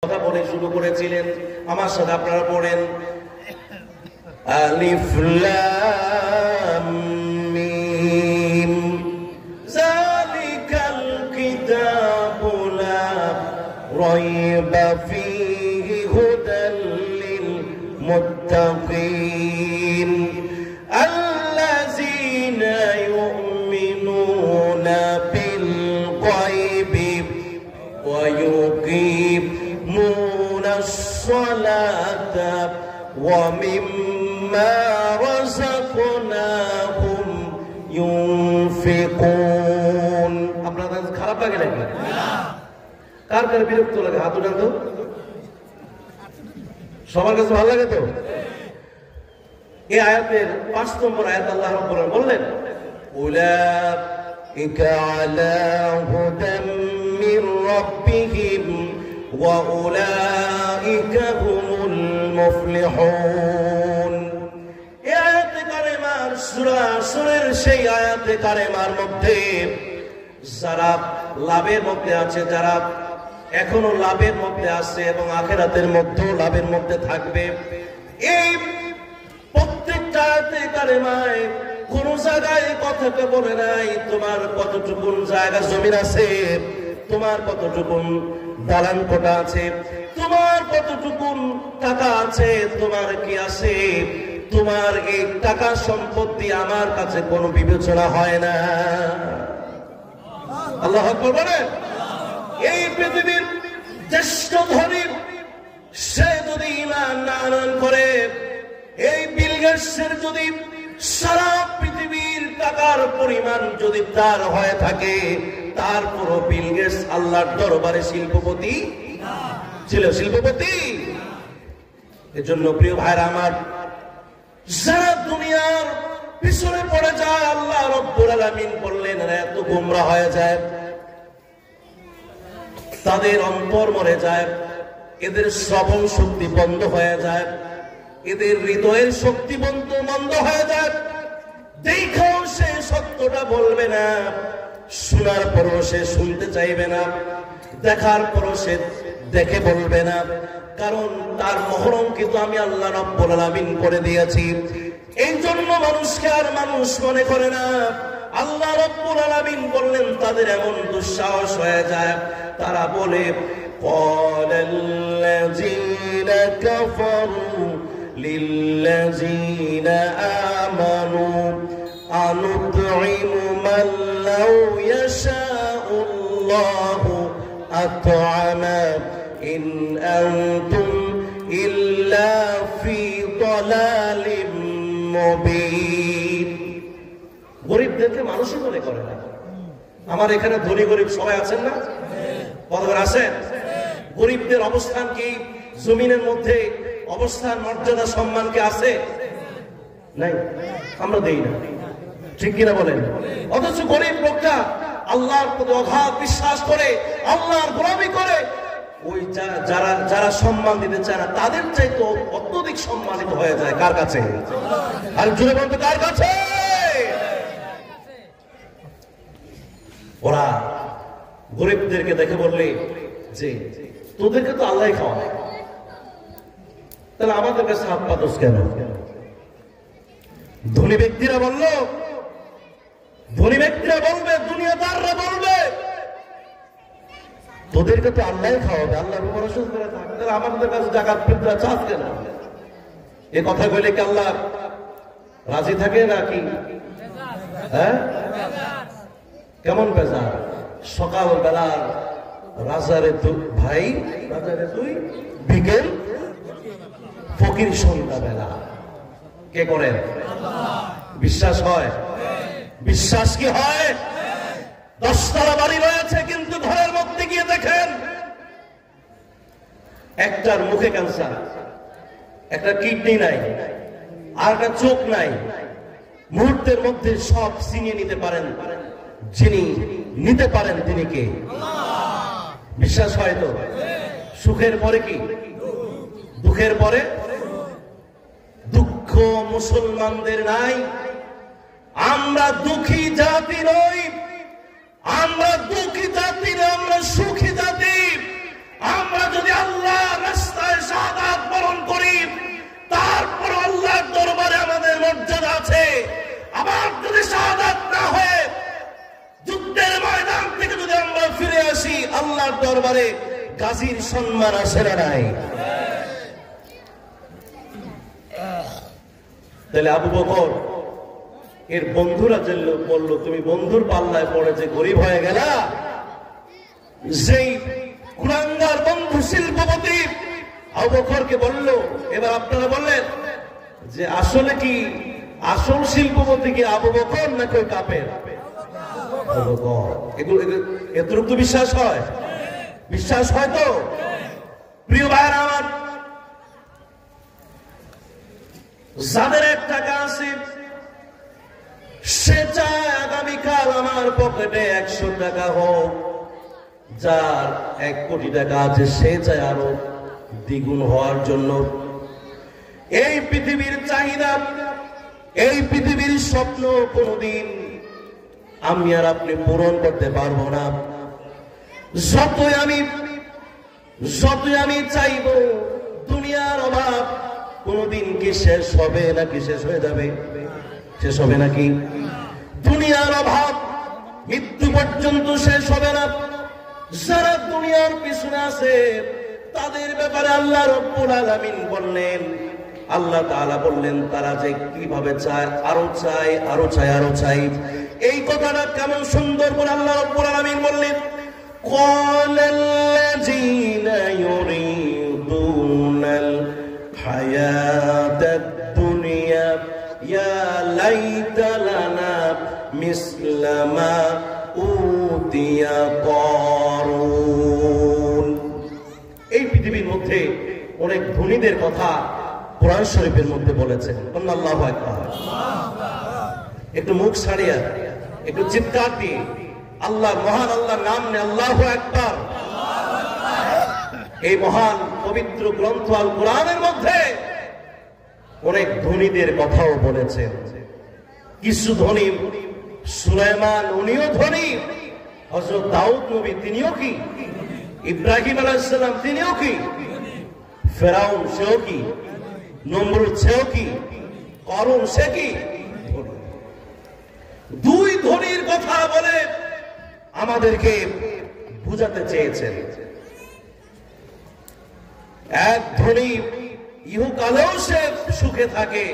কথা বলে শুরু করেছিলেন, আমার সাথে আপনারা পড়েন আলিফ লাম মিম যালিকাল কিতাবু লা রাইবা ফীহি হুদাল লিল মুত্তাকিন আল্লাযীনা ইউমিনুনা বিল গায়বি ওয়া يقيمون الصلاة ومما رزقناهم ينفقون আপনাদের খারাপ লাগে নাকি? কার কার বিরক্ত লাগে? হাত উঠান তো। সবার কাছে ভালো লাগে তো? এই আয়াতের 5 নম্বর আয়াত আল্লাহ রাব্বুল আলামিন বললেন উলাইকা আলা হুদাম মির রাব্বিহিম وَأُولَئِكَ هُمُ الْمُفْلِحُونَ এই আয়াতে কারিমার সূরার সেই আয়াতে কারিমার মধ্যে যারা লাভের মধ্যে আছে, যারা এখনো লাভের মধ্যে আছে এবং আখিরাতের মধ্যেও লাভের মধ্যে থাকবে, এই প্রত্যেকটা আয়াতে কারিমায় কোন জায়গায় কথাটা বলে নাই তোমার কতটুকুন জায়গা জমিন আছে, তোমার কতটুকুন দালান কোঠা আছে, তোমার কতটুকুন টাকা আছে, তোমার কি আছে, তোমার এই টাকা সম্পত্তি আমার কাছে কোনো বিবেচনা হয় না। আল্লাহু আকবার বলেন। এই পৃথিবীর জ্যেষ্ঠ ধনী সে যদি ঈমান না আনয়ন করে, এই বিল গেটসের যদি সারা পৃথিবীর টাকার পরিমাণ যদি তার হয়ে থাকে, তারপর বিল গেটস আল্লাহর দরবারে শিল্পপতি ছিল, শিল্পপতি। এজন্য প্রিয় ভাইরা আমার, যারা দুনিয়ার পিছনে পড়ে যায় আল্লাহ রাব্বুল আলামিন বললেন এরা এত গোমরা হয়ে যায়, তাদের অন্তর মরে যায়, এদের শ্রবণ শক্তি বন্ধ হয়ে যায়, এদের হৃদয়ের শক্তি বন্ধ হয়ে যায়, দেখেও সে সত্যটা বলবে না, শোনার পরও সে শুনতে চাইবে না, দেখার পরও সে দেখে বলবে না, কারণ তার মহরম কিন্তু আমি আল্লাহ রাব্বুল আলামিন করে দিয়েছি। এই জন্য মানুষকে আর মানুষ মনে করে না। আল্লাহ রাব্বুল আলামিন বললেন তাদের এমন দুঃসাহস হয়ে যায়, তারা বলে ক্বালাল্লাযীনা কাফারু লিল্লাযীনা আমানু আনুতঈমু মান লাউ ইয়াশাউল্লাহু আত'আমা ইন আনতুম ইল্লা ফী দালালিম মুবিন। গরিবদেরকে মানুষই মনে করে না। আমার এখানে ধনী গরিব সবাই আছেন না? কতজন আছেন? গরিবদের অবস্থান কি জমিনের মধ্যে অবস্থান, মর্যাদা, সম্মান কি আছে? নাই, আমরা দেই না, ঠিক কিনা বলেন? অথচ গরিব লোকটা আল্লাহর প্রতি অগাধ বিশ্বাস করে, আল্লাহর গোলামি করে, ওই যারা সম্মান দিতে চায় না তাদের চাইতে অত্যধিক সম্মানিত হয়ে যায় কার কাছে? আর জুড়ে বলতে কার কাছে? ওরা গরিবদেরকে দেখে বললে যে তোদেরকে তো আল্লাহ খাওয়ায়, তাহলে আমাদের কাছে হাত পাতস কেন? ধনী ব্যক্তিরা বলবে, দুনিয়াদাররা বলবে তোদেরকে তো আল্লাহ খাওয়াবে, আল্লাহর উপর বিশ্বাস করে থাক, তাহলে আমাদের কাছে যাকাত ফিতরা চাস কেন? এই কথা বলে কি আল্লাহ রাজি থাকে নাকি? হ্যাঁ, কেমন বেজার? সকাল বেলা রাজারে ভাই, রাজারে তুই, বিকেল ফকির সন্ধ্যা বেলা। কে করেন? বিশ্বাস হয়? বিশ্বাস কি হয়? 10 তলা বাড়ি রয়েছে, কিন্তু ঘরের মধ্যে গিয়ে দেখেন একটার মুখে ক্যান্সার, একটা কিডনি নাই, আর একটা চোখ নাই। মুহূর্তের মধ্যে সব ছিনিয়ে নিতে পারেন, যিনি নিতে পারেন তিনি কে? বিশ্বাস হয় তো? সুখের পরে কি? দুঃখের পরে দুঃখ মুসলমানদের নাই। আমরা দুঃখী জাতি নই, আমরা দুঃখী জাতি না, আমরা সুখী জাতি। আমরা যদি আল্লাহ রাস্তায় শাহাদাত বরণ করি, তারপর আল্লাহর দরবারে আমাদের মর্যাদা আছে। আবার যদি শাহাদাত না হয়ে যুদ্ধের ময়দান থেকে যদি আমরা ফিরে আসি, আল্লাহর দরবারে গাজীর সম্মান আসে না নাই? তাহলে আবু বকর এর বন্ধুরা বলল, তুমি বন্ধুর পাল্লায় পড়ে যে গরিব হয়ে গেলা। যেই কুলাঙ্গার বন্ধু শিল্পপতি আবু বকরকে বলল, এবার আপনারা বললেন যে আসলে কি আসল শিল্পপতি কি আবু বকর না কেউ কাপের? আবু বকর। এতটুকু বিশ্বাস হয়? বিশ্বাস হয় তো? প্রিয় ভাইরা আমার, যাদের একটা আছে সে চায় আগামীকাল আমার পকেটে 100 টাকা হোক, যার 1 কোটি টাকা আছে সে চায় আরো দ্বিগুণ হওয়ার জন্য। এই পৃথিবীর চাহিদা, এই পৃথিবীর স্বপ্ন কোনদিন আমি আর আপনি পূরণ করতে পারবো না। যতই আমি চাইবো, দুনিয়ার অভাব কোনদিন কি শেষ হবে নাকি শেষ হয়ে যাবে? শেষ হবে নাকি? দুনিয়ার অভাব মৃত্যু পর্যন্ত শেষ হবে না। যারা দুনিয়ার পিছনে আছে তাদের ব্যাপারে আল্লাহ রব্বুল আলামিন বললেন, আল্লাহ তাআলা বললেন তারা যে কিভাবে চায়, আরো চায়, আরো চায়, আরো চায়। এই কথাটা কেমন সুন্দর করে আল্লাহ রব্বুল আলামিন বললেন, ক্বালাল্লাযীনা ইউরিদুনাল হায়াতাদ দুনিয়া ইয়া লাইতা লানা মিসলা মা উতিয়া কারুন। এই পৃথিবীর মধ্যে অনেক ধনীদের কথা কোরআন শরীফের মধ্যে বলেছেন। আল্লাহু আকবার। একটু মুখ ছাড়িয়া একটু চিৎকার দিয়ে আল্লাহ, মহান আল্লাহর নাম নে, আল্লাহু আকবার। এই মহান পবিত্র গ্রন্থ আল কোরআনের মধ্যে অনেক ধনীদের কথাও বলেছেন। কিছু ধনী, সুলাইমান উনিও ধনী, হযরত দাউদ নবী তিনিও কি, ইব্রাহিম আলাইহিস সালাম তিনিও কি, ফেরাউন সেও কি, নমরুদ সেও কি, করুন সে কি। দুই ধনীর কথা বলে আমাদেরকে বুঝাতে চেয়েছেন। এক ধনী ইহকালেও সে সুখে থাকে,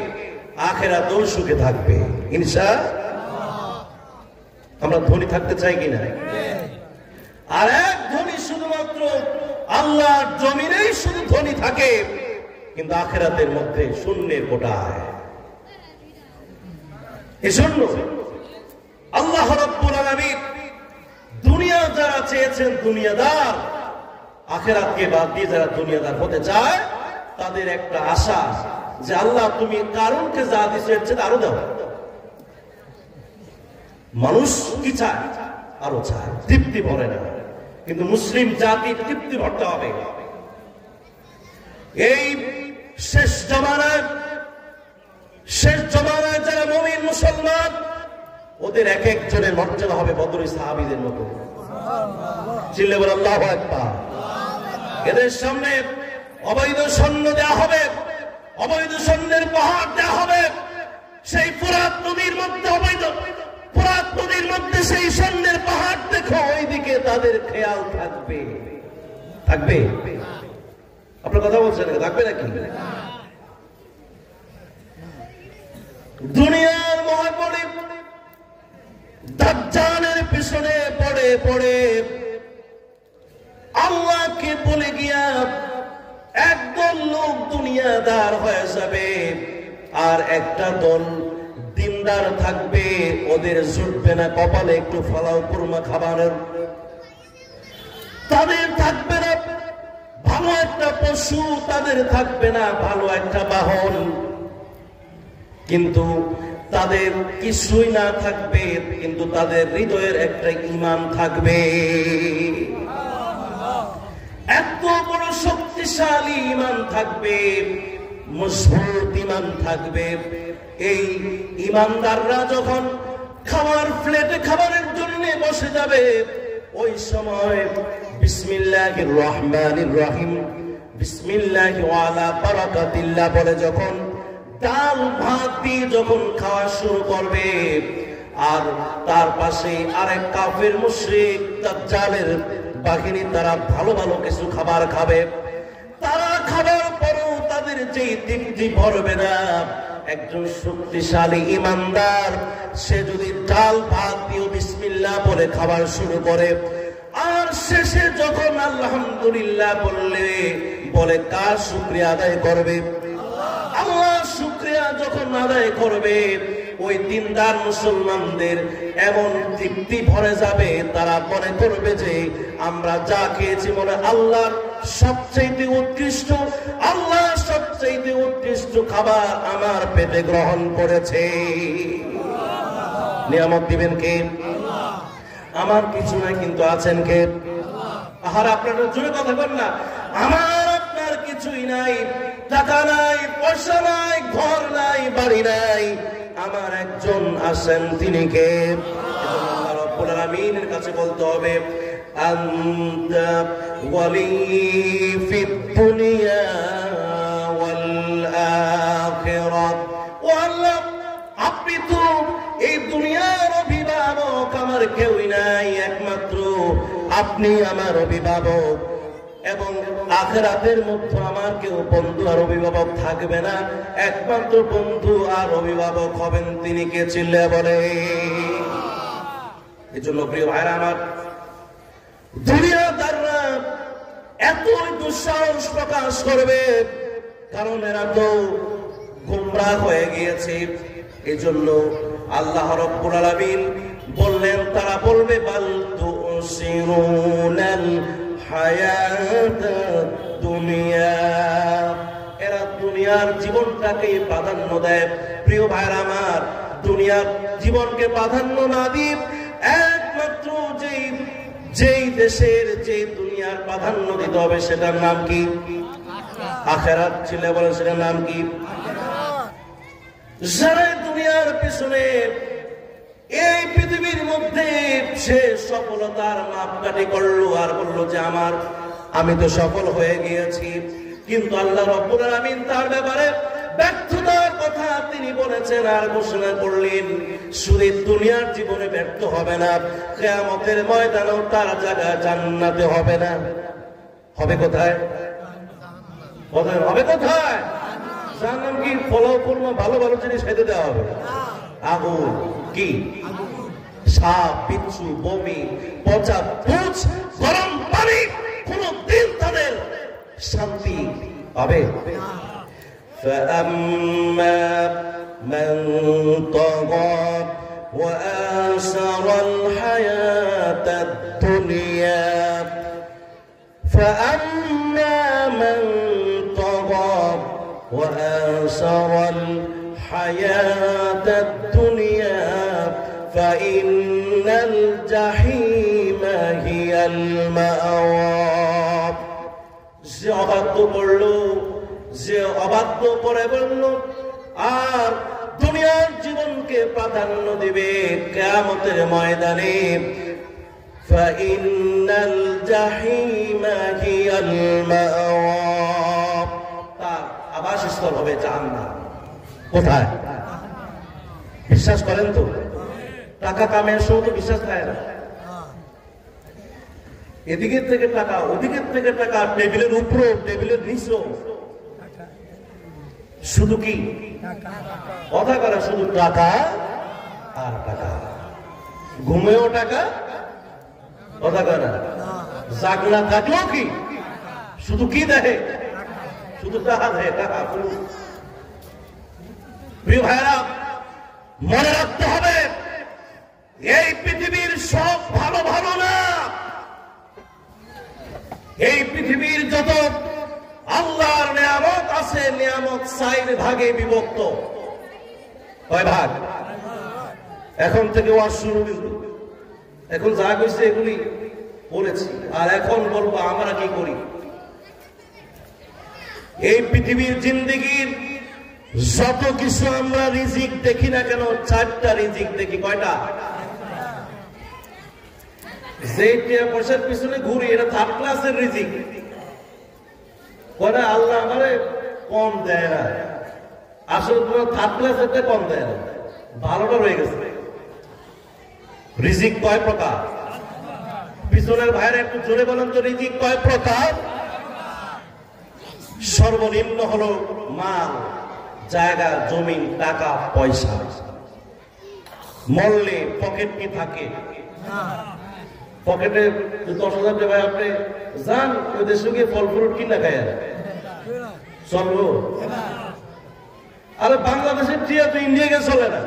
আখিরাতেও সুখে থাকবে ইনশাআল্লাহ। আমরা ধনী থাকতে চাই কিনা? আর এক ধনী শুধুমাত্র আল্লাহর জমিনেই শুধু ধনী থাকে, কিন্তু আখিরাতের মধ্যে শূন্যের কোটায়। এজন্য আল্লাহ রাব্বুল আলামিন দুনিয়া যারা চেয়েছেন দুনিয়াদার, আখিরাতকে বাদ দিয়ে যারা দুনিয়াদার হতে চায় তাদের একটা আশা যে আল্লাহ তুমি কারণকে যা দিয়েছেন আরো দাও। মানুষ কি চায়? আরো চায়, তৃপ্তি ভরে না। কিন্তু মুসলিম জাতি তৃপ্তি ভরতে হবে। এই শেষ জমানায় যারা মুমিন মুসলমান, ওদের এক একজনের মর্যাদা হবে বদরের সাহাবীদের মতো। চিল্লে বলে আল্লাহু আকবার। এদের সামনে অবৈধ সৈন্য দেওয়া হবে, অবৈধ সৈন্যের পাহাড় দেওয়া হবে। সেই ফুরাত নদীর মধ্যে ফুরাত নদীর মধ্যে সেই সৈন্যের পাহাড় দেখো, ওইদিকে তাদের খেয়াল থাকবে। থাকবে? আপনার কথা বলছেন, থাকবে নাকি? দুনিয়ার মহাপরি দাজ্জালের পিছনে পড়ে পড়ে আল্লাহকে বলে গিয়া একদল লোক দুনিয়াদার হয়ে যাবে, আর একটা দল দিনদার থাকবে। ওদের জুটবে না কপালে একটু ফলাও কুরমা খাবারের, তাদের থাকবে না ভালো একটা পশু, তাদের থাকবে না ভালো একটা বাহন, কিন্তু তাদের কিছুই না থাকবে, কিন্তু তাদের হৃদয়ের একটা ঈমান থাকবে। এত বড় শক্তিশালী ঈমান থাকবে, মজবুত ঈমান থাকবে। এই ঈমানদাররা যখন খাবার প্লেটে খাবারের জন্য বসে যাবে, ওই সময় বিসমিল্লাহির রহমানির রহিম বিসমিল্লাহি ওয়া আলা বারাকাতিল্লাহ বলে যখন ডাল ভাত দিয়ে যখন খাওয়া শুরু করবে, আর তার পাশে আরেক কাফের মুশরিক দাজ্জালের বাহিনী তারা ভালো ভালো কিছু খাবার খাবে, তারা খাবার পরও তাদের যে তৃপ্তি ভরবে না। একজন শক্তিশালী ইমানদার সে যদি ডাল ভাত দিয়ে বিসমিল্লাহ বলে খাবার শুরু করে, আর শেষে যখন আলহামদুলিল্লাহ বলে কার শুকরিয়া আদায় করবে? আল্লাহ শুকরিয়া যখন আদায় করবে, ওই দিনদার মুসলমানদের এমন তৃপ্তি ভরে যাবে, তারা মনে করবে যে আমরা যা খেয়েছি মনে আল্লাহর সবচেয়ে উৎকৃষ্ট, আল্লাহ সবচেয়ে উৎকৃষ্ট খাবার আমার পেটে গ্রহণ করেছে। নিয়ামত দিবেন কে? আমার কিছু নাই, কিন্তু আছেন কে? আর আপনারা জোরে কথা বলেন না। আমার আপনার কিছুই নাই, টাকা নাই, পয়সা নাই, ঘর নাই, বাড়ি নাই, আমার একজন আছেন, তিনি কে? আল্লাহ রাব্বুল আলামিনের কাছে বলতে হবে আনতা ওয়ালি ফিদ দুনিয়া ওয়াল আখিরাত। ও আল্লাহ, আপনি তো এই দুনিয়ার অভিভাবক, আমার কেউই নাই, একমাত্র আপনি আমার অভিভাবক, এবং আখিরাতের মধ্যে আমার কেউ বন্ধু আর অভিভাবক থাকবে না, একমাত্র বন্ধু আর অভিভাবক হবেন তিনি কে? চিল্লে বলে। এই জন্য প্রিয় ভাইরা আমার, দুনিয়াদাররা এতই দুঃসাহস প্রকাশ করবে, কারণ এরা তো গোমরাহ হয়ে গিয়েছে। এই জন্য আল্লাহ রাব্বুল আলামিন বললেন, তারা বলবে বাল তুসিরুনাল হায়াতাদ দুনিয়া, এরা দুনিয়ার জীবনটাকে প্রাধান্য দেয়। প্রিয় ভাইরা আমার, দুনিয়ার জীবনকে প্রাধান্য না দিয়ে একমাত্র যেই দেশের যে দুনিয়ার প্রাধান্য দিতে হবে সেটার নাম কি? আখিরাত। ছেলে বলে সেটার নাম কি? যারা দুনিয়ার পিছনে এই পৃথিবীর মধ্যে সে সফলতার মাপকাঠি করলো আর বললো যে আমি তো সফল হয়ে গিয়েছি, কিন্তু আল্লাহ রাব্বুল আলামিন তার ব্যাপারে ব্যর্থতার কথা তিনি বলেছেন আর ঘোষণা করলেন, শুধু দুনিয়ার জীবনে ব্যর্থ হবে না, কিয়ামতের ময়দানেও তার জায়গা জান্নাতে হবে না। হবে কোথায়? হবে কোথায়? জান্নাত কি ফলো করবো, ভালো ভালো জিনিস খেতে দেওয়া হবে? আগুন কি? সাপ, বিচ্ছু, বমি, পচা পুঁজ, গরম পানি, কোনদিন তাদের শান্তি হবে? فأما من طغى وآثر الحياة الدنيا فأما من طغى وآثر الحياة الدنيا فإن الجحيم هي المأوى। যে অবাধ্য করলো, যে অবাধ্য করে বলল আর দুনিয়ার জীবনকে প্রাধান্য দিবে, কিয়ামতের ময়দানে ফাইনাল জাহিমা হিয়াল মাওয়া, তার আবাসস্থল হবে জাহান্নাম। কোথায়? বিশ্বাস করেন তো? টাকা কামের সময় তো বিশ্বাস থাকে না, এদিকের থেকে টাকা, ওদিকের থেকে টাকা, টেবিলের উপরও টেবিলের নিচেও, শুধু কি কথা করা? শুধু টাকা আর টাকা, ঘুমেও টাকা, কথা করা, জাগনা থাকলেও কি শুধু কি দেখে? শুধু টাকা দেখে, টাকা। প্রিয় ভাইরা, মনে রাখতে হবে এই পৃথিবীর সব ভালো ভালো না। এই পৃথিবীর যত আল্লাহর নিয়ামত আছে, নিয়ামত 4 ভাগে বিভক্ত। কয় ভাগ? এখন থেকে ওয়াজ শুরু, এখন যা কইছে এগুলি বলেছি, আর এখন বলবো আমরা কি করি। এই পৃথিবীর জিন্দেগির যত কিছু আমরা রিজিক দেখি না কেন, 4টা রিজিক দেখি। কয়টা? যেটা পয়সার পিছনে ঘুরি, এটা 3rd ক্লাসের রিজিক। করে আল্লাহ আমারে কম দেয় না, আসলে তোমার থার্ড ক্লাসেরটা কম দেয় না, ভালোটা রয়ে গেছে। রিজিক কয় প্রকার? পিছনের ভাইয়ের একটু জোরে বলেন তো, রিজিক কয় প্রকার? সর্বনিম্ন হলো মাল, জায়গা, জমিন, টাকা, পয়সা। মরলে পকেট কি থাকে? পকেটে 10,000 টাকা আপনি যান ওই দেশে গিয়ে ফল ফ্রুট কিনা খায় চলবো? আরে বাংলাদেশের টিয়া তো ইন্ডিয়া কে চলে না,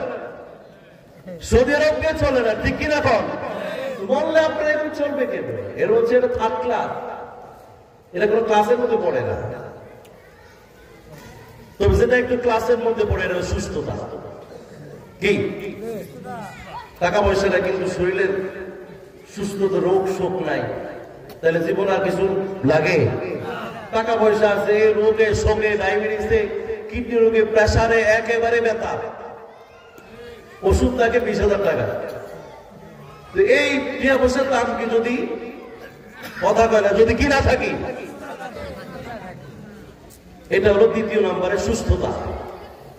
সৌদি আরব কে চলে না, ঠিক কিনা কম? মরলে আপনার এখন চলবে কেন? এর হচ্ছে এটা থার্ড ক্লাস, এটা কোনো ক্লাসের মধ্যে পড়ে না। তবে যেটা একটু ক্লাসের মধ্যে পড়ে এটা সুস্থতা। কি টাকা পয়সাটা কিন্তু শরীরের সুস্থতা, রোগ শোক নাই, তাহলে জীবন আর কিছু লাগে? টাকা পয়সা আছে, রোগে শোকে, ডায়াবেটিসে, কিডনি রোগে, প্রেসারে একেবারে ব্যথা, ওষুধ থাকে 20,000 টাকা। এই টিয়া পয়সার দাম কি যদি কথা কয় না, যদি কিনা থাকি? এটা হলো দ্বিতীয় নম্বরের সুস্থতা।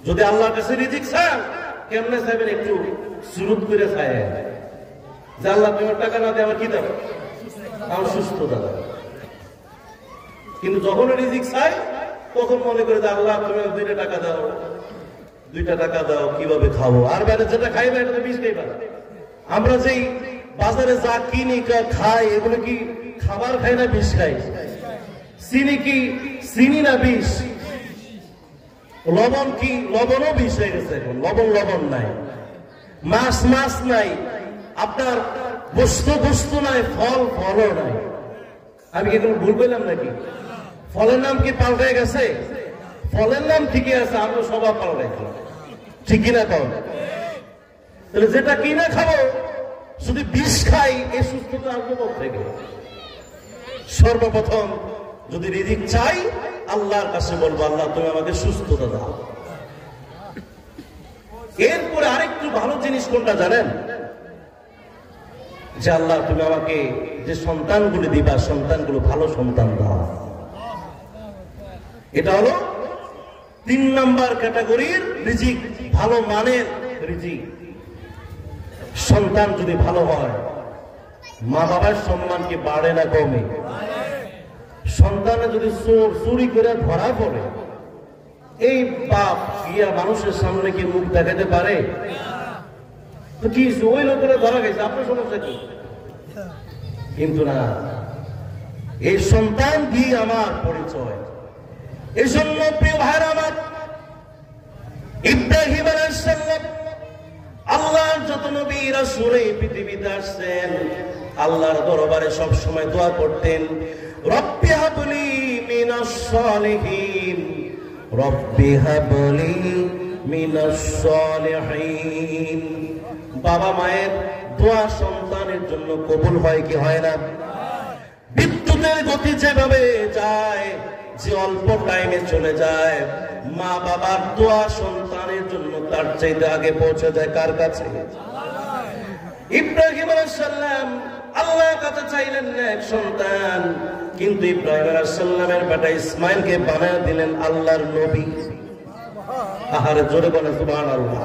যদি আল্লাহর কাছে রিজিক চান, কেমনে চাইবেন? একটু সুরুত করে চায় যে আল্লাহ তোমার টাকা না দিয়ে আমার কি দেবো? আমার সুস্থতা দেবো। কিন্তু যখন রিজিক চাই তখন মনে করে যে আল্লাহ তুমি 2টা টাকা দাও, 2টা টাকা দাও, কিভাবে খাবো? আর বাইরে যেটা খাইবে এটা তো বিষ খাইবা। আমরা যেই বাজারে যা কিনি খাই, এগুলো কি খাবার খাই না বিষ খাই? চিনি কি চিনি না বিষ? লবণ কি লবণও বিষ হয়ে গেছে এখন, লবণ নাই, মাছ নাই, আপনার বস্তু নাই, ফলও নাই। আমি কি কোনো ভুল বললাম নাকি? ফলের নাম কি পাল্টে গেছে? ফলের নাম ঠিকই আছে, আমরা সবাই পাল্টাই, ঠিক কিনা কম? তাহলে যেটা কিনা খাবো যদি বিষ খাই, এই সুস্থতা আসবো থেকে। সর্বপ্রথম যদি রিজিক চাই, আল্লাহর কাছে বলবো আল্লাহ তুমি আমাকে সুস্থতা দাও। এরপরে আরেকটু ভালো জিনিস কোনটা জানেন? যে আল্লাহ তুমি আমাকে যে সন্তানগুলো দিবা, সন্তানগুলো ভালো সন্তান দাও। এটা হলো 3 নম্বর ক্যাটাগরির রিজিক, ভালো মানের রিজিক। সন্তান যদি ভালো হয়, মা বাবার সম্মান কি বাড়ে না কমে? সন্তানে যদি চুরি করে ধরা পড়ে, এই বাপ গিয়া মানুষের সামনে কি মুখ দেখাতে পারে? তো কি ওই লোকেরা ধরা গেছে, আপনার সমস্যা কি? কিন্তু না, এই সন্তান দিয়ে আমার পরিচয়। এই জন্য প্রিয় ভাইরা আমার, ইব্রাহিম আলাইহিস সালাম, আল্লাহর যত নবী রাসূল এই পৃথিবীতে আসছেন, আল্লাহর দরবারে সব সময় দোয়া করতেন, রব্বি হাবলি মিনাস সালিহিন, রব্বি হাবলি মিনাস সালিহিন। বাবা মায়ের দোয়া সন্তানের জন্য কবুল হয় কি হয় না? বিদ্যুতের গতি যেভাবে যায়, যে অল্প টাইমে চলে যায়, মা বাবার দোয়া সন্তানের জন্য তার চাইতে আগে পৌঁছে যায় কার কাছে? ইব্রাহিম আলাইহিস সালাম আল্লাহর কাছে চাইলেন না এক সন্তান, কিন্তু ইব্রাহিম আলাইহিস সালামের বেটা ইসমাইলকে বানায় দিলেন আল্লাহর নবী। আহারে জোরে বলে সুবহানাল্লাহ।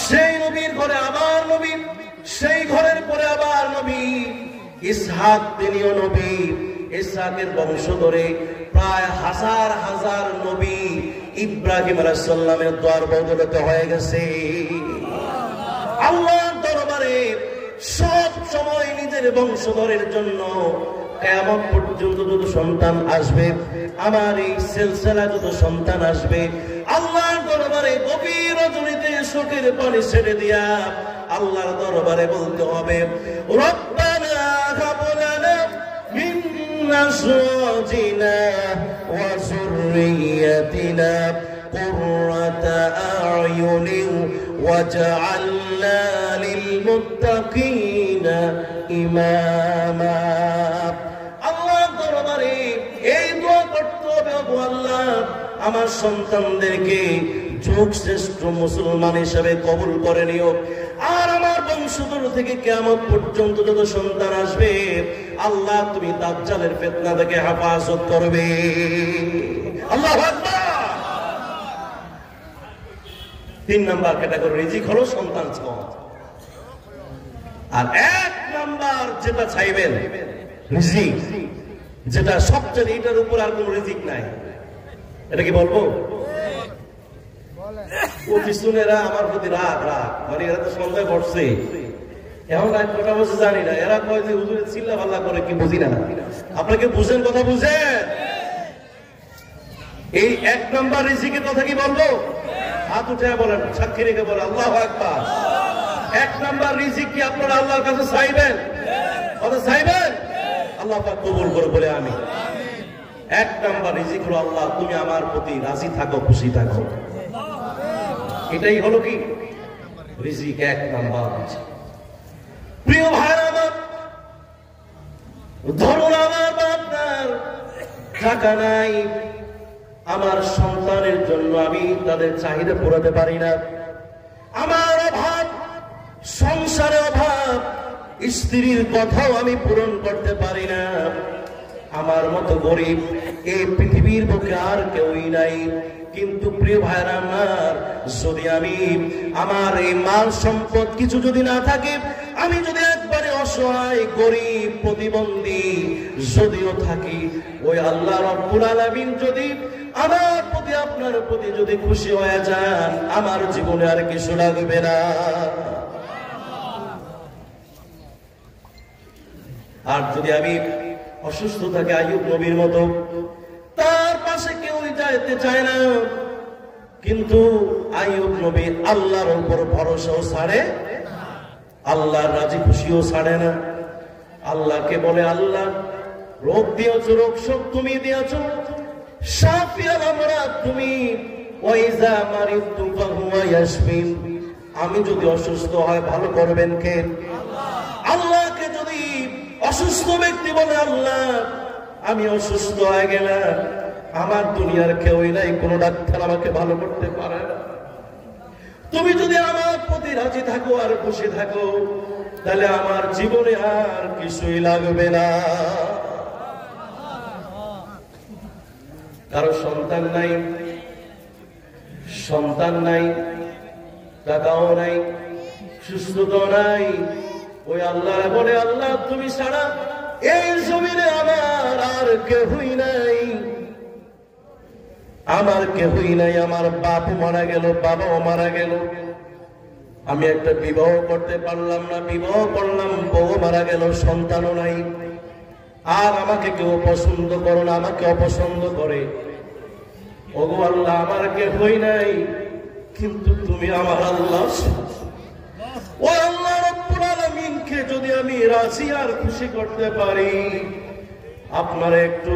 সেই নবীর ঘরে আবার নবী, সেই ঘরের পরে আবার নবী। ইসহাক তিনিও নবী, ইসহাকের বংশ ধরে প্রায় হাজার হাজার নবী ইব্রাহিম আলাইহিস সালামের দোয়ার বদৌলতে হয়ে গেছে। আল্লাহর দরবারে সব সময় নিজের বংশধরের জন্য কিয়ামত পর্যন্ত যত সন্তান আসবে, আমার এই সিলসিলা যত সন্তান আসবে, আল্লাহর দরবারে গভীর রজনীতে শোকের পানি ছেড়ে দিয়া আল্লাহর দরবারে বলতে হবে, রব্বানা হাব লানা মিন আজওয়াজিনা ওয়া যুররিয়াতিনা কুররাতা আ'য়ুনিন ওয়াজআলনা লিল মুত্তাকিনা ইমামা। আল্লাহর দরবারে এই দোয়া করতে হবে, আল্লাহ আমার সন্তানদেরকে যুগ শ্রেষ্ঠ মুসলমান হিসেবে কবুল করে নিও, আর আমার বংশধর থেকে কিয়ামত পর্যন্ত যত সন্তান আসবে, আল্লাহ তুমি দাজ্জালের ফিতনা থেকে হেফাজত করবে। আল্লাহু আকবার। 3 নাম্বার ক্যাটাগরি রিজিক হলো সন্তান চাওয়া। আর 1 নাম্বার যেটা চাইবেন রিজিক, যেটা সবচেয়ে, এটার উপর আর কোনো রিজিক নাই। এটা কি বলবো? ও পিছনেরা আমার প্রতি রাগ, মানে এরা তো সন্ধ্যায় বসছে, এখন রাত কটা বসে জানি না, এরা কয় যে হুজুরে চিল্লা পাল্লা করে, কি বুঝি না। আপনাকে বুঝেন, কথা বুঝেন? এই 1 নাম্বার রিজিকের কথা কি বলবো? হাত উঠে বলেন, সাক্ষী রেখে বলেন আল্লাহু আকবার। 1 নাম্বার রিজিক কি আপনারা আল্লাহর কাছে চাইবেন? কথা চাইবেন? আল্লাহ পাক কবুল করে বলে আমি। 1 নাম্বার রিজিক হলো আল্লাহ তুমি আমার প্রতি রাজি থাকো, খুশি থাকো। এটাই হলো কি রিজিক, 1 নাম্বার। প্রিয় ভাইরা আমার, ধরুন আমার আপনার টাকা নাই, আমার সন্তানের জন্য আমি তাদের চাহিদা পূরাতে পারি না, আমার অভাব, সংসারে অভাব, স্ত্রীর কথাও আমি পূরণ করতে পারি না, আমার মতো গরিব এই পৃথিবীর বুকে আর কেউই নাই। কিন্তু প্রিয় ভাইরা আমার, যদি আমি আমার এই মাল সম্পদ কিছু যদি না থাকে, আমি যদি একবারে অসহায়, গরিব, প্রতিবন্ধী যদিও থাকি, ওই আল্লাহ রাব্বুল আলামিন যদি আমার প্রতি, আপনার প্রতি যদি খুশি হয়ে যান, আমার জীবনে আর কিছু লাগবে না। আর যদি আমি অসুস্থ থাকি আইয়ুব নবীর মতো, তার পাশে কেউ যাইতে চায় না, কিন্তু আইয়ুব নবী আল্লাহর উপর ভরসাও ছাড়ে, আল্লাহর রাজি খুশিও ছাড়ে না। আল্লাহকে বলে, আল্লাহ রোগ দিয়েছো, রোগ শোক তুমি দিয়েছো, শাফিয়াল আমরাদ তুমি, ওয়াইজা মারিদতু ফাহুয়া ইয়াশফিন, আমি যদি অসুস্থ হয় ভালো করবেন কে? আল্লাহকে যদি অসুস্থ ব্যক্তি বলে, আল্লাহ আমি অসুস্থ হয়ে গেলাম, আমার দুনিয়ার কেউই নাই, কোন ডাক্তার আমাকে ভালো করতে পারে না, তুমি যদি আমার প্রতি রাজি থাকো আর খুশি থাকো, তাহলে আমার জীবনে আর কিছুই লাগবে না। কারো সন্তান নাই, সন্তান নাই, টাকাও নাই, সুস্থতাও নাই, ওই আল্লাহ বলে, আল্লাহ তুমি ছাড়া এই জমিনে আমার আর কেউই নাই, আমার কেউই নাই, আমার বাপও মারা গেল, বাবাও মারা গেল, আমি একটা বিবাহ করতে পারলাম না, বিবাহ করলাম, বউ মারা গেল, সন্তানও নাই, আর আমাকে কেউ পছন্দ করো না, আমাকে অপছন্দ করে। ওগো আল্লাহ, আমার কেউই নাই, কিন্তু তুমি আমার আল্লাহ। ও আল্লাহ রাব্বুল আলামিনকে যদি আমি রাজি আর খুশি করতে পারি, আপনারা একটু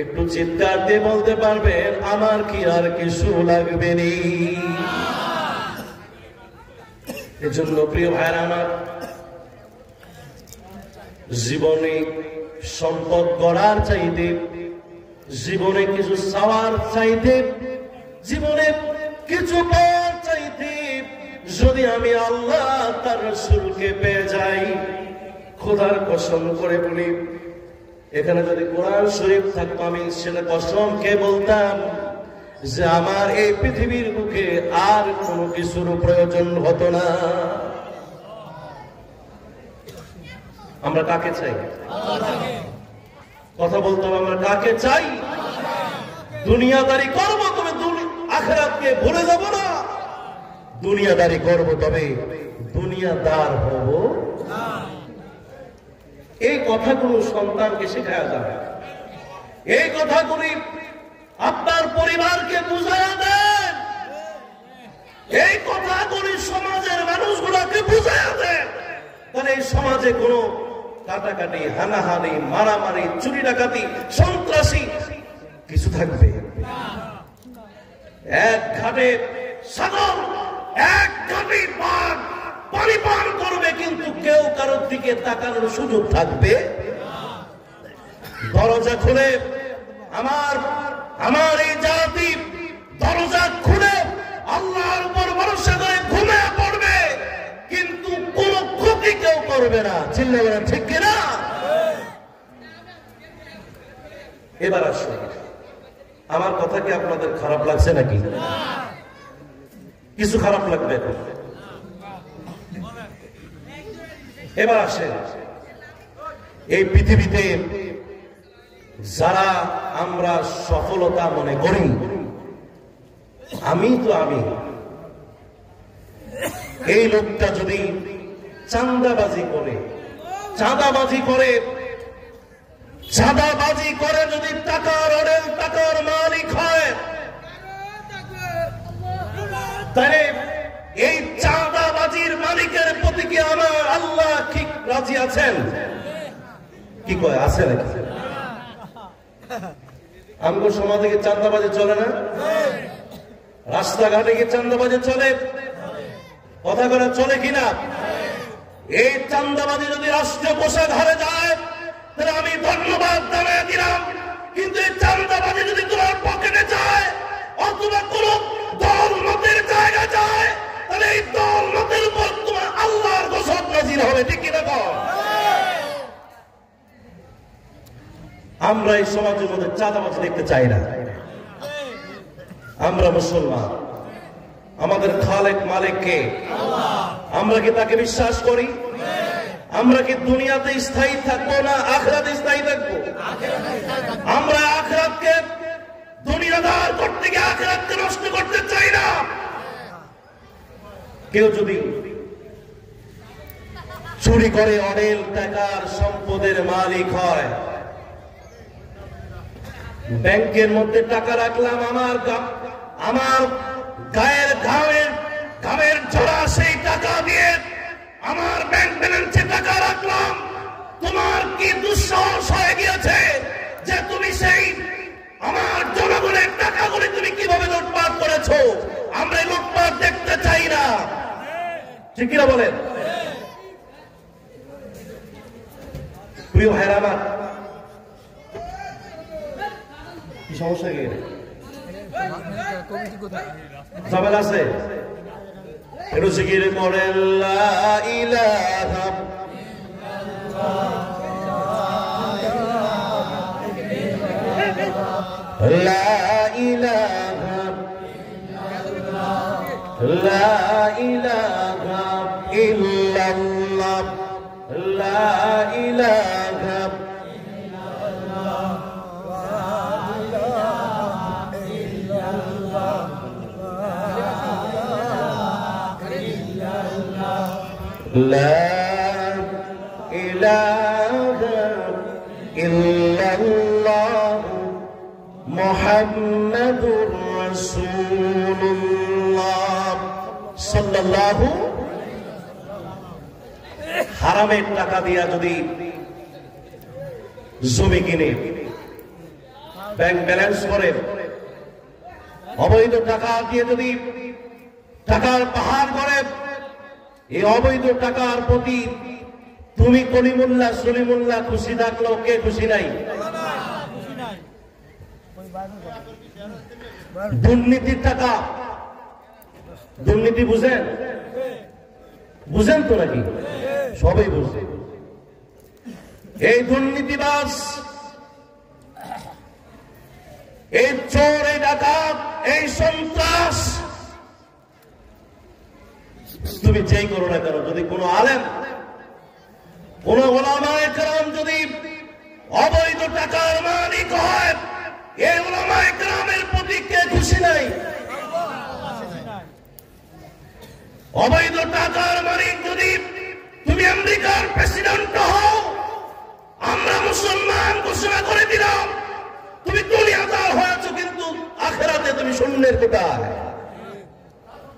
একটু চিৎকার দিয়ে বলতে পারবেন, আমার কি আর কিছু লাগবে নি? এজন্য প্রিয় ভাইরা আমার, জীবনে সম্পদ গড়ার চাইতে, জীবনে কিছু চাওয়ার চাইতে, জীবনে কিছু পাওয়ার চাইতে, যদি আমি আল্লাহ তার রাসূলকে পেয়ে যাই, খোদার কসম করে বলি, এখানে যদি কোরআন শরীফ থাকতো, আমি সেটা কসম খেয়ে বলতাম যে আমার এই পৃথিবীর বুকে আর কোনো কিছুর প্রয়োজন হতো না। আমরা কাকে চাই? কথা বলতাম, আমরা কাকে চাই? দুনিয়াদারি করবো তবে আখিরাতকে ভুলে যাব না, দুনিয়াদারি করবো তবে দুনিয়াদার হব না। এই কথাগুলো সন্তানকে শেখায়া যাবে, এই কথাগুলি আপনার পরিবারকে বুঝায়া দেন, এই কথাগুলি সমাজের মানুষগুলোকে বুঝায়া দেন, তাহলে এই সমাজে কোনো কাটাকাটি, হানাহানি, মারামারি, চুরি ডাকাতি, সন্ত্রাসী কিছু থাকবে? এক ঘাটে সাগর, এক ঘাটে বাঘ পানি পান করবে, কিন্তু কেউ কারোর দিকে তাকানোর সুযোগ থাকবে? দরজা খুলে আমার এই জাতি দরজা খুলে আল্লাহর উপর ভরসা করে ঘুমিয়ে পড়বে, কিন্তু কোন করবে না, চিল্লাবে না, ঠিক কিনা? এবার আসুন, আমার কথা কি আপনাদের খারাপ লাগছে নাকি? কিছু খারাপ লাগবে। এবার আসেন, এই পৃথিবীতে যারা আমরা সফলতা মনে করি, আমি এই লোকটা যদি চাঁদাবাজি করে যদি টাকার মালিক হয়, তাহলে এই চাঁদাবাজির মালিকের প্রতি কি আমার আল্লাহ ঠিক রাজি আছেন? কি কয়, আছে নাকি? আমগো সমাজে কি চাঁদাবাজি চলে না? রাস্তাঘাটে কি চাঁদাবাজি চলে? কথা করে চলে কিনা? এই চাঁদাবাজি যদি রাষ্ট্রীয় কোষাগারে যায়, তাহলে আমি ধন্যবাদ জানিয়ে দিলাম। কিন্তু এই চাঁদাবাজি যদি তোমার পকেটে যায় অথবা কোন দল মতের জায়গা যায়, তাহলে এই দল মতের উপর তোমার আল্লাহর গজব নাযিল হবে, ঠিক কিনা? আমরা এই সমাজের মধ্যে চাঁদাবাজি দেখতে চাই না। আমরা মুসলমান, আমাদের খালেক মালিককে আমরা কি তাকে বিশ্বাস করি? আমরা কি দুনিয়াতে স্থায়ী থাকবো না আখিরাতে স্থায়ী থাকবো? আমরা আখিরাতকে দুনিয়াদার করতে গিয়ে আখিরাতকে নষ্ট করতে চাই না। কেউ যদি চুরি করে অনেক টাকার সম্পদের মালিক হয়, ব্যাংকের মধ্যে টাকা রাখলাম, আমার গায়ের ঘামের ঝরা সেই টাকা দিয়ে আমার ব্যাংক ব্যালেন্সে টাকা রাখলাম, তোমার কি দুঃসাহস হয়ে গিয়েছে যে তুমি সেই আমার জনগণের টাকাগুলি তুমি কিভাবে লুটপাট করেছো? আমরা এই লুটপাট দেখতে চাই না, ঠিক কিনা বলেন? প্রিয় ভাইরা আমার, কি সমস্যা? কি ঝামেলা আছে? একটু জিকির করেন, লা ইলাহা লা ইলাহা লা ইলাহা ইল্লাল্লাহ লা ইলাহা لا إله إلا الله محمد رسول الله صلى الله। হারামের টাকা দিয়া যদি জমি কিনে ব্যাংক ব্যালেন্স করে, অবৈধ টাকা দিয়ে যদি টাকার পাহাড় করে, এই অবৈধ টাকার প্রতি তুমি কলিমুল্লাহ সলিমুল্লাহ খুশি থাকলেও কে খুশি নাই? দুর্নীতির টাকা, দুর্নীতি বুঝেন? বুঝেন তো নাকি? সবাই বুঝে। এই দুর্নীতিবাজ, এই চোর, এই ডাকাত, এই সন্ত্রাস তুমি যেই করো না কেন, যদি কোনো আলেম, কোন উলামায়ে কেরাম যদি অবৈধ টাকার মালিক হয়, এই উলামায়ে কেরামের প্রতি কে খুশি নাই? অবৈধ টাকার মালিক যদি তুমি আমেরিকার প্রেসিডেন্ট হও, আমরা মুসলমান ঘোষণা করে দিলাম তুমি দুনিয়াদার হয়েছো, কিন্তু আখিরাতে তুমি শূন্যের কোটায়,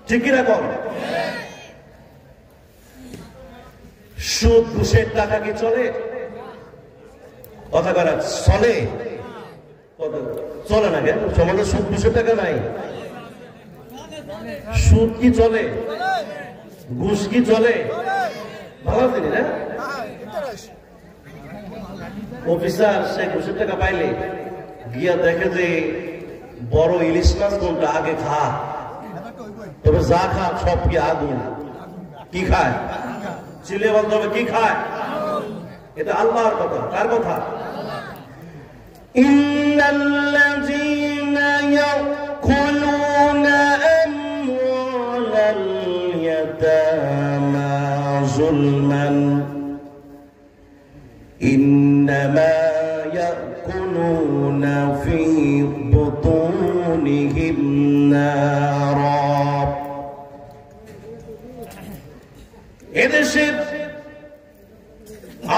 ঠিক কিনা কর? সুদ ঘুষের টাকা কি চলে? কথা করা চলে? চলে না কেন? সমাজে সুদ ঘুষের টাকা নাই? সুদ কি চলে? ঘুষ কি চলে? ভালো তিনি না? অফিসার সে ঘুষের টাকা পাইলে গিয়া দেখে যে বড় ইলিশ মাছ কোনটা, আগে খা, তবে যা খা সব কি আগুন, কি খায়? চিল্লিয়ে বলতে হবে কি খায়? এটা আল্লাহর কথা। কার কথা? ইন্নাল্লাযীনা ইয়াকুলুনা আমওয়ালাল ইয়াতামা যুলমান ইন্নামা ইয়াকুলুনা ফী বুতুনিহিম নারা। এদেশে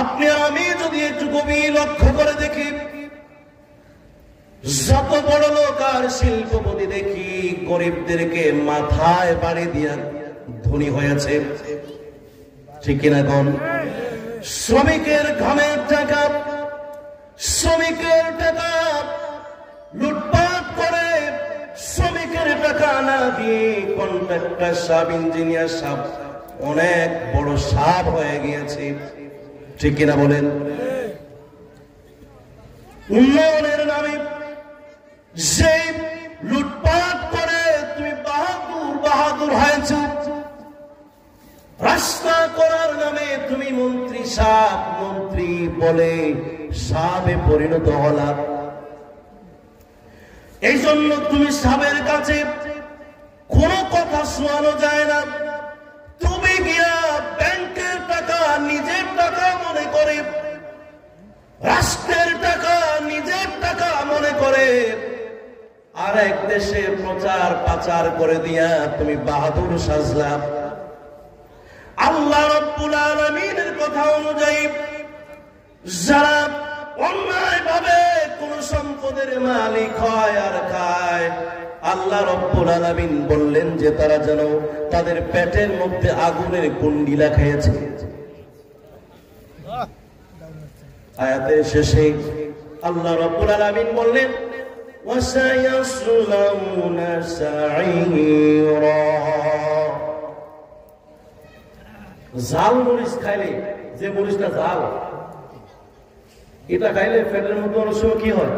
আপনি আমি যদি একটু গভীর লক্ষ্য করে দেখি, যত বড় লোক আর শিল্পপতি দেখি গরিবদেরকে মাথায় বাড়ি দিয়া ধনী হয়েছে, ঠিক কিনা কোন? শ্রমিকের ঘামের টাকা, শ্রমিকের টাকা লুটপাট করে, শ্রমিকের টাকা না দিয়ে কন্ট্রাক্টর সাহেব, ইঞ্জিনিয়ার সাহেব অনেক বড় সাপ হয়ে গিয়েছে, ঠিক কিনা বলেন? উন্নয়নের নামে যে লুটপাট করে তুমি বাহাদুর বাহাদুর হয়েছ, রাস্তা করার নামে তুমি মন্ত্রী সাপ, মন্ত্রী বলে সাপে পরিণত হলা। এই জন্য তুমি সাপের কাছে কোনো কথা শোনানো যায় না। তুমি গিয়া ব্যাংকের টাকা নিজের টাকা মনে করে, রাষ্ট্রের টাকা নিজের টাকা মনে করে আর এক দেশে প্রচার পাচার করে দিয়া তুমি বাহাদুর সাজলা। আল্লাহ রাব্বুল আলামিনের কথা অনুযায়ী যারা অন্যায়ভাবে কোন সম্পদের মালিক হয় আর খায়, আল্লাহ রাব্বুল আলামিন বললেন যে তারা যেন তাদের পেটের মধ্যে আগুনের কুণ্ডিলা খেয়েছে। আয়াতের শেষে আল্লাহ রাব্বুল আলামিন বললেন ওয়াসায়াসলাউনা সাঈরা। জাল মরিচ খাইলে, যে মরিচটা জাল, এটা খাইলে পেটের মধ্যে অনেক সময় কি হয়,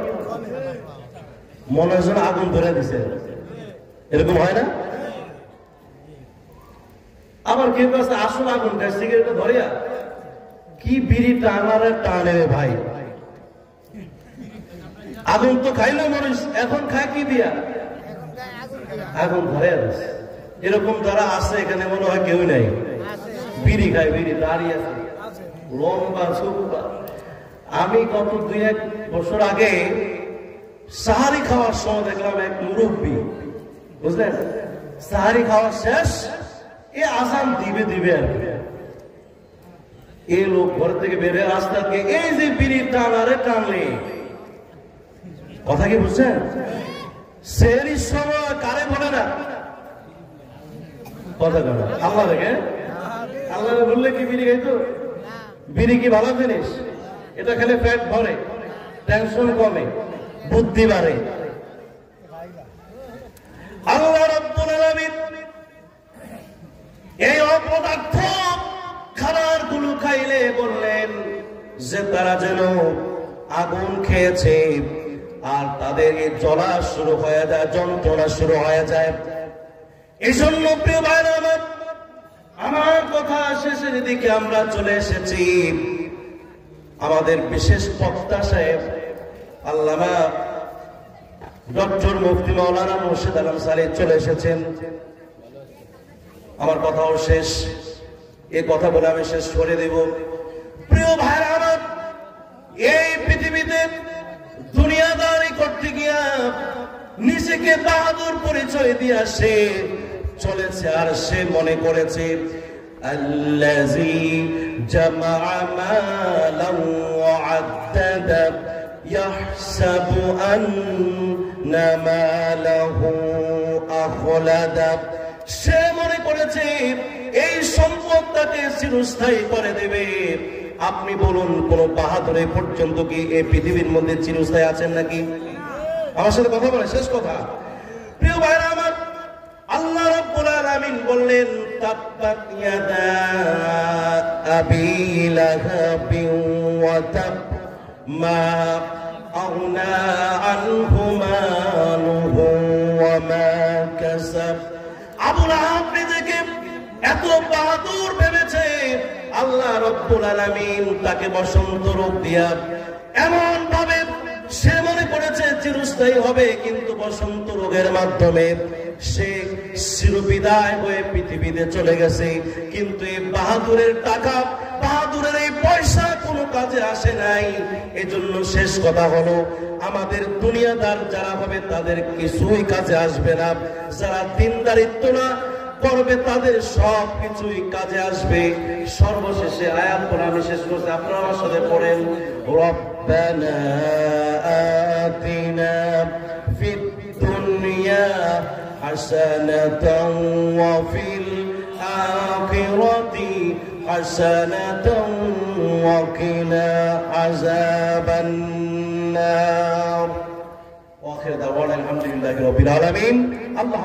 মনে হয় যেন আগুন ধরে দিছে, এরকম হয় না? আবার কেউ কাছে আসল আগুন খায়, সিগারেটটা ধরিয়া কি বিড়ি টানারে টানে রে ভাই। আগুন তো খাইলো মরিচ, এখন খায় কি দিয়া? আগুন ধরে দিছে। এরকম যারা আছে এখানে মনে হয় কেউ নাই, বিড়ি খায়, বিড়ি দাঁড়িয়ে আছে লম্বা সুপ্পা। আমি গত 2-1 বছর আগে সাহারি খাওয়ার সময় দেখলাম এক মুরব্বী, বুঝলেন, সাহারি খাওয়া শেষ, এ আজান দিবে দিবে আর কি, এই লোক ঘর থেকে বের হয়ে রাস্তাকে এই যে বিড়ি টানারে টানলে, কথা কি বুঝছেন? সেহরির সময় কারে বলে না কথা কেন? আল্লাহ রেখে, আল্লাহ বললে কি বিড়ি খাইতো? বিড়ি কি ভালো জিনিস? এটা খেলে পেট ভরে, টেনশন কমে, বুদ্ধি বাড়ে। আল্লাহ রাব্বুল আলামিন এই অপদার্থ খাবার গুলো খাইলে বললেন যে তারা যেন আগুন খেয়েছে আর তাদের জ্বলা শুরু হয়ে যায়, যন্ত্রণা শুরু হয়ে যায়। এই জন্য প্রিয় ভাইরা আমার কথা শেষের দিকে আমরা চলে এসেছি। আমাদের বিশেষ বক্তা সাহেব আল্লামা ডক্টর মুফতি মাওলানা মুর্শিদ আলম সাহেব চলে এসেছেন। আমার কথাও শেষ, এই কথা বলে আমি শেষ করে দেব। প্রিয় ভাইরা আমার, এই পৃথিবীতে দুনিয়াদারি করতে গিয়া নিজেকে বাহাদুর পরিচয় দিয়ে সে চলেছে আর সে মনে করেছে আল্লাযী জামাআ মালান ওয়া আদ্দাদা ইয়াহসাবু আন্না মালাহু আখলাদা। সে মনে করেছে এই সম্পদ তাকে চিরস্থায়ী করে দেবে। আপনি বলুন, কোন বাহাদুর এই পর্যন্ত কি এই পৃথিবীর মধ্যে চিরস্থায়ী আছেন নাকি? আমার সাথে কথা বলে শেষ কথা। প্রিয় ভাইরা আমার, আল্লাহ রাব্বুল আলামিন বললেন তাব্বাত ইয়াদা আবি লাহাবিন ওয়া তাব মা আগনা আনহু মালুহু ওয়া মা কাসাব। আবু লাহাব নিজেকে এত বাহাদুর ভেবেছে আল্লাহ রব্বুল আলামিন তাকে বসন্ত রোগ দিয়া এমন ভাবে সে মনে করেছে চিরস্থায়ী হবে, কিন্তু বসন্ত রোগের মাধ্যমে সে চিরবিদায় হয়ে পৃথিবীতে চলে গেছে। কিন্তু এই বাহাদুরের টাকা, বাহাদুরের এই পয়সা কোনো কাজে আসে নাই। এজন্য শেষ কথা হলো, আমাদের দুনিয়াদার যারা হবে তাদের কিছুই কাজে আসবে না, যারা দিনদারিত্ব না করবে তাদের সব কিছুই কাজে আসবে। সর্বশেষে আয়াত পড়ে আমি শেষ করছি, আপনারা আমার সাথে পড়েন, রব্বানা আতিনা ফিদ দুনিয়া হাসানাতাও ওয়া ফিল আখিরাতি হাসানাতাও ওয়া কিনা আযাবান নার। ওয়া আখিরু দাওয়ানা আলহামদুলিল্লাহি রাব্বিল আলামিন। আল্লাহ